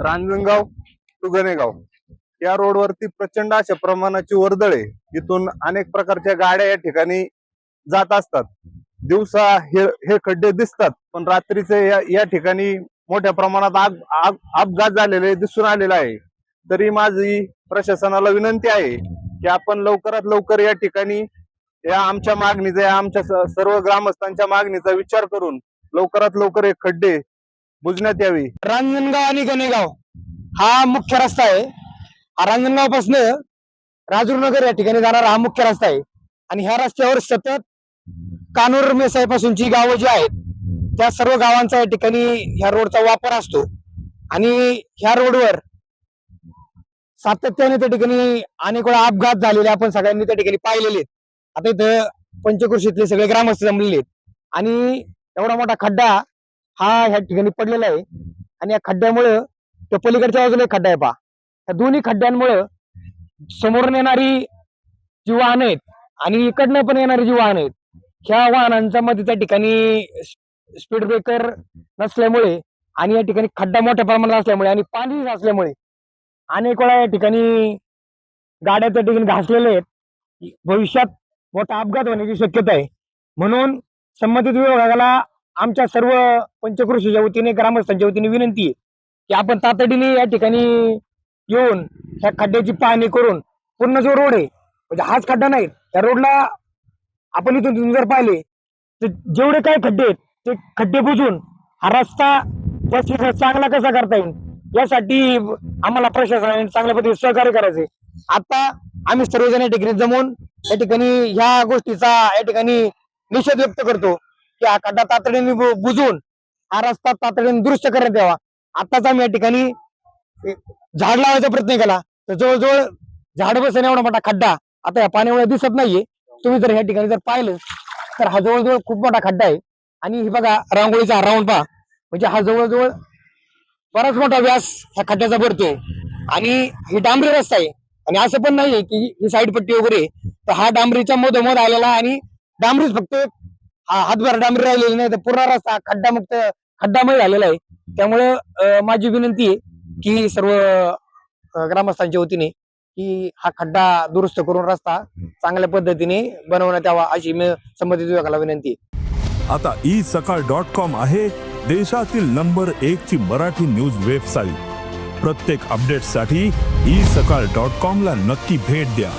Ranjangaon to Ganegaon या रोडवरती प्रचंड अशा प्रमाणाची वर्दळ आहे। इथून अनेक प्रकारच्या गाड्या या ठिकाणी जात असतात। दिवसा हे खड्डे दिसतात, पण रात्रीचे या ठिकाणी मोठ्या प्रमाणात अपघात झालेले दिसून आलेला आहे। तरी माझी प्रशासनाला विनंती आहे की आपण लवकरात लवकर या ठिकाणी या आमच्या मागणीचा, आमच्या सर्व ग्रामस्थांच्या मागणीचा विचार करून लवकरात लवकर हे खड्डे बुजण्यात यावी। रांजणगाव आणि गणेगाव हा मुख्य रस्ता आहे। रांजणगाव पासून राजूरनगर या ठिकाणी जाणारा हा मुख्य रस्ता आहे आणि ह्या रस्त्यावर सतत कानूर मेसाई पासूनची गावं जी आहेत त्या सर्व गावांचा या ठिकाणी ह्या रोडचा वापर असतो आणि ह्या रोडवर सातत्याने त्या ठिकाणी अनेक वेळा अपघात झालेले आपण सगळ्यांनी त्या ठिकाणी पाहिलेले आहेत। आता इथं पंचकृषीतले सगळे ग्रामस्थ जमलेले आहेत आणि एवढा मोठा खड्डा हा ह्या ठिकाणी पडलेला आहे आणि या खड्ड्यामुळे त्या पलीकडच्या बाजूला एक खड्डा आहे पहा। या दोन्ही खड्ड्यांमुळे समोरून येणारी जी वाहन आहेत आणि इकडनं पण येणारी जी वाहन आहेत ह्या वाहनांच्या मध्ये त्या ठिकाणी स्पीड ब्रेकर नसल्यामुळे आणि या ठिकाणी खड्डा मोठ्या प्रमाणात असल्यामुळे आणि पाणी असल्यामुळे अनेक वेळा या ठिकाणी गाड्या त्या ठिकाणी घासलेल्या आहेत। भविष्यात मोठा अपघात होण्याची शक्यता आहे। म्हणून संबंधित विभागाला आमच्या सर्व पंचकृषीच्या वतीने, ग्रामस्थांच्या वतीने विनंती आहे की आपण तातडीने या ठिकाणी येऊन ह्या खड्ड्याची पाहणी करून पूर्ण जो रोड आहे, म्हणजे हाच खड्डा नाही, त्या रोडला आपण इथून जर पाहिले तर जेवढे काही खड्डे आहेत ते खड्डे बुजून हा रस्ता जास्तीत जास्त चांगला कसा करता येईल यासाठी आम्हाला प्रशासनाने चांगल्या पद्धतीने सहकार्य करायचे। आता आम्ही सर्वजण या ठिकाणी जमून या ठिकाणी ह्या गोष्टीचा या ठिकाणी निषेध व्यक्त करतो की हा खड्डा तातडीने बुजून हा रस्ता तातडीने दुरुस्त करण्यात यावा। आताच आम्ही या ठिकाणी झाड लावायचा प्रयत्न केला तर जवळजवळ झाड बसण्या एवढा मोठा खड्डा आता या पाण्यामुळे दिसत नाहीये। तुम्ही जर ह्या ठिकाणी जर पाहिलं तर हा जवळजवळ खूप मोठा खड्डा आहे आणि हे बघा रांगोळीचा राऊंड पहा, म्हणजे हा जवळजवळ बराच मोठा व्यास ह्या खड्ड्याचा भरतो आणि हे डांबरी रस्ता आहे आणि असं पण नाहीये की ही साईड पट्टी वगैरे, तर हा डांबरीच्या मधोमध आलेला आणि डांबरीच फक्त हातभर डांबरी राहिलेली नाही तर पूर्ण रस्ता खड्डामुक्त खड्डामय झालेला आहे। त्यामुळे माझी विनंती आहे की सर्व ग्रामस्थांच्या वतीने की हा खड्डा दुरुस्त करून रस्ता चांगल्या पद्धतीने बनवण्यात यावा अशी मी संबंधित विभागाला विनंती आहे। आता isakal.com आहे देशातील नंबर 1 ची मराठी न्यूज वेबसाईट। प्रत्येक अपडेटसाठी isakal.com ला नक्की भेट द्या।